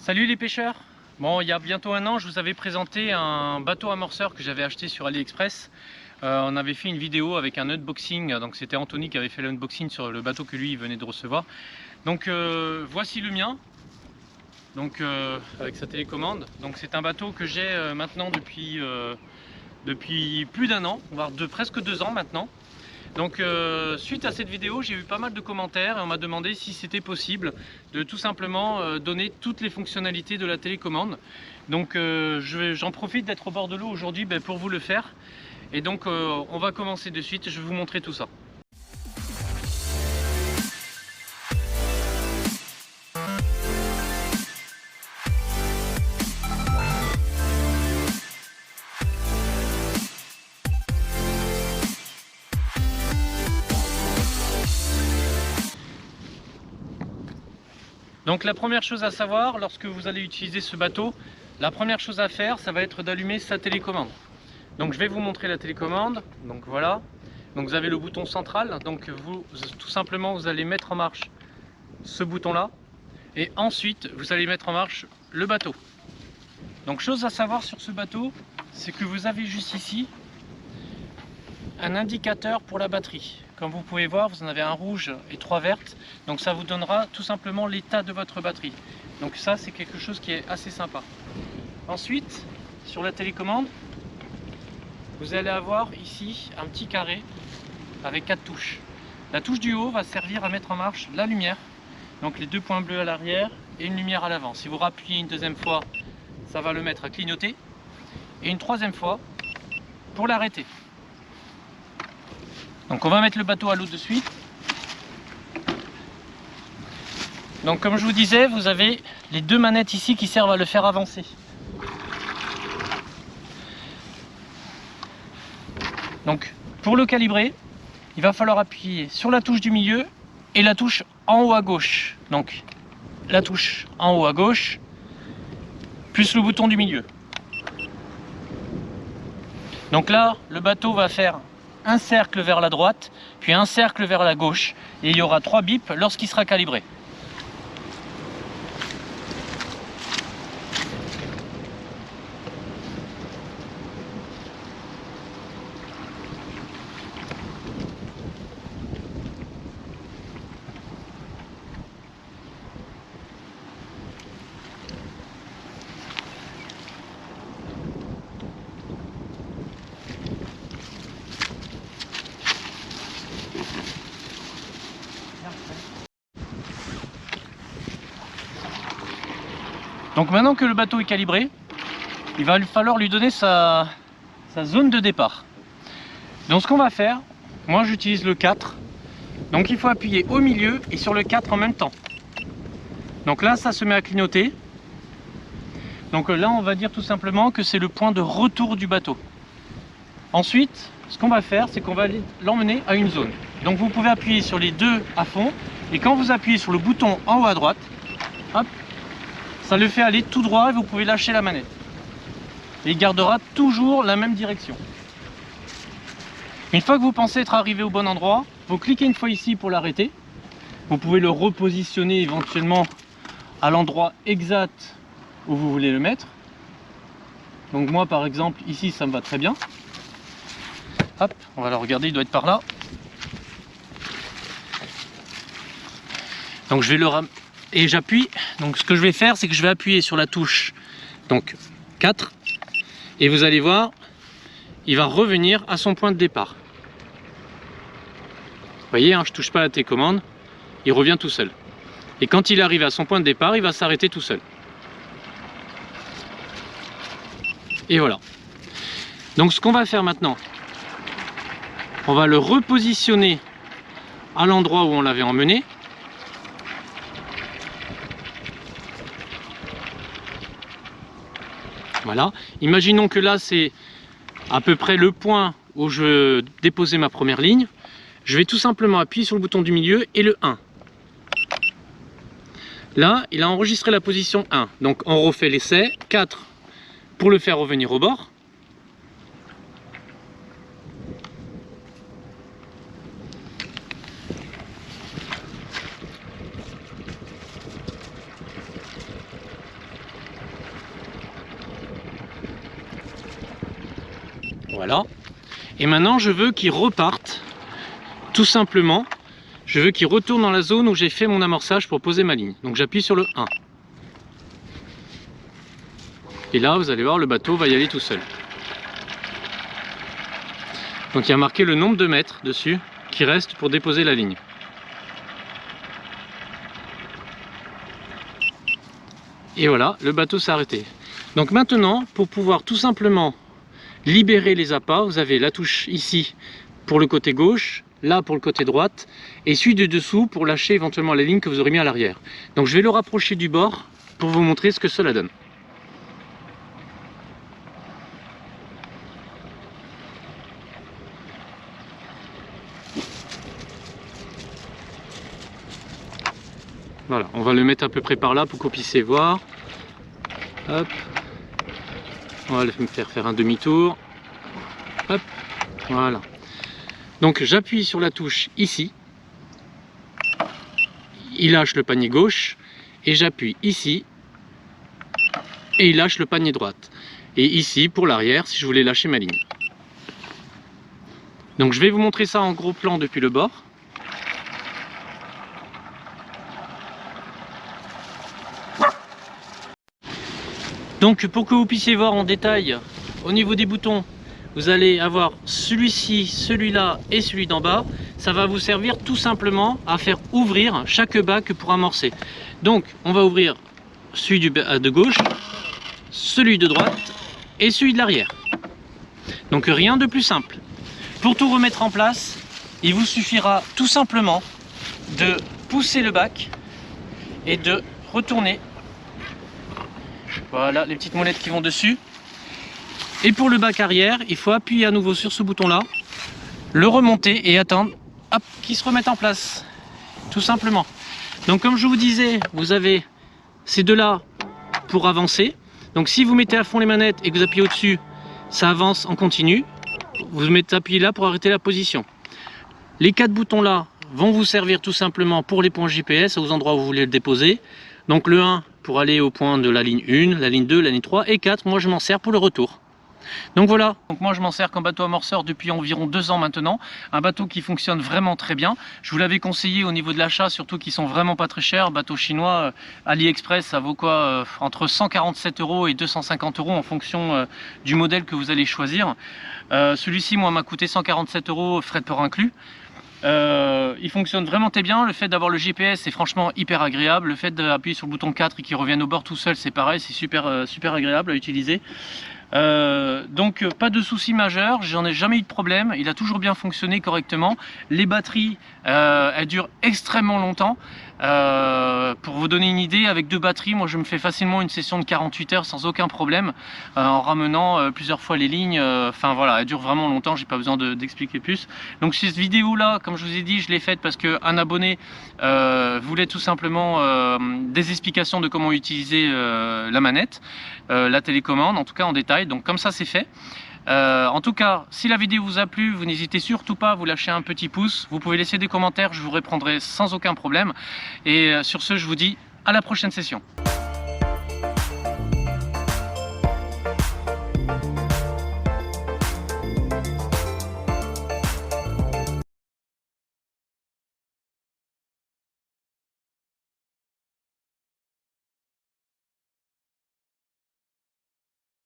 Salut les pêcheurs. Bon, il y a bientôt un an, je vous avais présenté un bateau amorceur que j'avais acheté sur AliExpress. On avait fait une vidéo avec un unboxing, donc c'était Anthony qui avait fait l'unboxing sur le bateau que lui il venait de recevoir. Donc voici le mien, donc avec sa télécommande. Donc c'est un bateau que j'ai maintenant depuis plus d'un an, voire presque 2 ans maintenant. Donc suite à cette vidéo, j'ai eu pas mal de commentaires et on m'a demandé si c'était possible de tout simplement donner toutes les fonctionnalités de la télécommande. Donc j'en profite d'être au bord de l'eau aujourd'hui pour vous le faire. Et donc on va commencer de suite, je vais vous montrer tout ça. Donc la première chose à savoir lorsque vous allez utiliser ce bateau, la première chose à faire, ça va être d'allumer sa télécommande. Donc je vais vous montrer la télécommande. Donc voilà. Donc vous avez le bouton central. Donc tout simplement vous allez mettre en marche ce bouton là. Et ensuite vous allez mettre en marche le bateau. Donc chose à savoir sur ce bateau, c'est que vous avez juste ici un indicateur pour la batterie. Comme vous pouvez voir, vous en avez un rouge et 3 vertes. Donc ça vous donnera tout simplement l'état de votre batterie. Donc ça c'est quelque chose qui est assez sympa. Ensuite, sur la télécommande, vous allez avoir ici un petit carré avec 4 touches. La touche du haut va servir à mettre en marche la lumière. Donc les 2 points bleus à l'arrière et une lumière à l'avant. Si vous rappuyez une deuxième fois, ça va le mettre à clignoter. Et une troisième fois pour l'arrêter. Donc on va mettre le bateau à l'eau de suite. Donc comme je vous disais, vous avez les 2 manettes ici qui servent à le faire avancer. Donc pour le calibrer, il va falloir appuyer sur la touche du milieu et la touche en haut à gauche. Donc la touche en haut à gauche, plus le bouton du milieu. Donc là, le bateau va faire un cercle vers la droite, puis un cercle vers la gauche, et il y aura 3 bips lorsqu'il sera calibré. Donc maintenant que le bateau est calibré, il va falloir lui donner sa zone de départ. Donc ce qu'on va faire, moi j'utilise le 4, donc il faut appuyer au milieu et sur le 4 en même temps. Donc là ça se met à clignoter. Donc là on va dire tout simplement que c'est le point de retour du bateau. Ensuite, ce qu'on va faire, c'est qu'on va l'emmener à une zone. Donc vous pouvez appuyer sur les 2 à fond, et quand vous appuyez sur le bouton en haut à droite, hop, ça le fait aller tout droit et vous pouvez lâcher la manette. Et il gardera toujours la même direction. Une fois que vous pensez être arrivé au bon endroit, vous cliquez une fois ici pour l'arrêter. Vous pouvez le repositionner éventuellement à l'endroit exact où vous voulez le mettre. Donc moi par exemple ici ça me va très bien. Hop, on va le regarder, il doit être par là. Donc je vais le ramener. Et j'appuie, donc ce que je vais faire, c'est que je vais appuyer sur la touche donc 4 et vous allez voir, il va revenir à son point de départ. Vous voyez, hein, je ne touche pas à la télécommande, il revient tout seul. Et quand il arrive à son point de départ, il va s'arrêter tout seul. Et voilà. Donc ce qu'on va faire maintenant, on va le repositionner à l'endroit où on l'avait emmené. Voilà, imaginons que là c'est à peu près le point où je déposais ma première ligne. Je vais tout simplement appuyer sur le bouton du milieu et le 1. Là, il a enregistré la position 1. Donc on refait l'essai, 4 pour le faire revenir au bord. Voilà. Et maintenant je veux qu'il reparte, tout simplement. Je veux qu'il retourne dans la zone où j'ai fait mon amorçage pour poser ma ligne. Donc j'appuie sur le 1. Et là vous allez voir, le bateau va y aller tout seul. Donc il y a marqué le nombre de mètres dessus qui reste pour déposer la ligne. Et voilà, le bateau s'est arrêté. Donc maintenant, pour pouvoir tout simplement libérer les appâts, vous avez la touche ici pour le côté gauche, là pour le côté droite, et celui de dessous pour lâcher éventuellement la ligne que vous aurez mis à l'arrière. Donc je vais le rapprocher du bord pour vous montrer ce que cela donne. Voilà, on va le mettre à peu près par là pour que vous puissiez voir. Hop. On va le faire un demi-tour. Hop. Voilà. Donc j'appuie sur la touche ici. Il lâche le panier gauche. Et j'appuie ici. Et il lâche le panier droite. Et ici pour l'arrière si je voulais lâcher ma ligne. Donc je vais vous montrer ça en gros plan depuis le bord. Donc pour que vous puissiez voir en détail, au niveau des boutons, vous allez avoir celui-ci, celui-là et celui d'en bas. Ça va vous servir tout simplement à faire ouvrir chaque bac pour amorcer. Donc on va ouvrir celui de gauche, celui de droite et celui de l'arrière. Donc rien de plus simple. Pour tout remettre en place, il vous suffira tout simplement de pousser le bac et de retourner. Voilà les petites molettes qui vont dessus. Et pour le bac arrière, il faut appuyer à nouveau sur ce bouton là, le remonter et attendre qu'il se remette en place. Tout simplement. Donc comme je vous disais, vous avez ces deux là pour avancer. Donc si vous mettez à fond les manettes et que vous appuyez au-dessus, ça avance en continu. Vous mettez appuyé là pour arrêter la position. Les quatre boutons là vont vous servir tout simplement pour les points GPS aux endroits où vous voulez le déposer. Donc le 1 pour aller au point de la ligne 1, la ligne 2, la ligne 3 et 4, moi je m'en sers pour le retour. Donc voilà, donc moi je m'en sers comme bateau amorceur depuis environ 2 ans maintenant. Un bateau qui fonctionne vraiment très bien. Je vous l'avais conseillé au niveau de l'achat, surtout qu'ils sont vraiment pas très chers. Bateau chinois, AliExpress, ça vaut quoi entre 147 € et 250 € en fonction du modèle que vous allez choisir. Celui-ci, moi, m'a coûté 147 €, frais de port inclus. Il fonctionne vraiment très bien. Le fait d'avoir le GPS c'est franchement hyper agréable. Le fait d'appuyer sur le bouton 4 et qu'il revienne au bord tout seul, c'est pareil, c'est super agréable à utiliser. Donc pas de soucis majeurs, j'en ai jamais eu de problème, il a toujours bien fonctionné correctement. Les batteries elles durent extrêmement longtemps. Pour vous donner une idée, avec 2 batteries, moi je me fais facilement une session de 48 heures sans aucun problème, en ramenant plusieurs fois les lignes. Enfin voilà, elle dure vraiment longtemps, j'ai pas besoin d'expliquer plus. Donc cette vidéo là, comme je vous ai dit, je l'ai faite parce qu'un abonné voulait tout simplement des explications de comment utiliser la manette, la télécommande, en tout cas en détail. Donc comme ça c'est fait. En tout cas, si la vidéo vous a plu, vous n'hésitez surtout pas à vous lâcher un petit pouce. Vous pouvez laisser des commentaires, je vous répondrai sans aucun problème. Et sur ce, je vous dis à la prochaine session.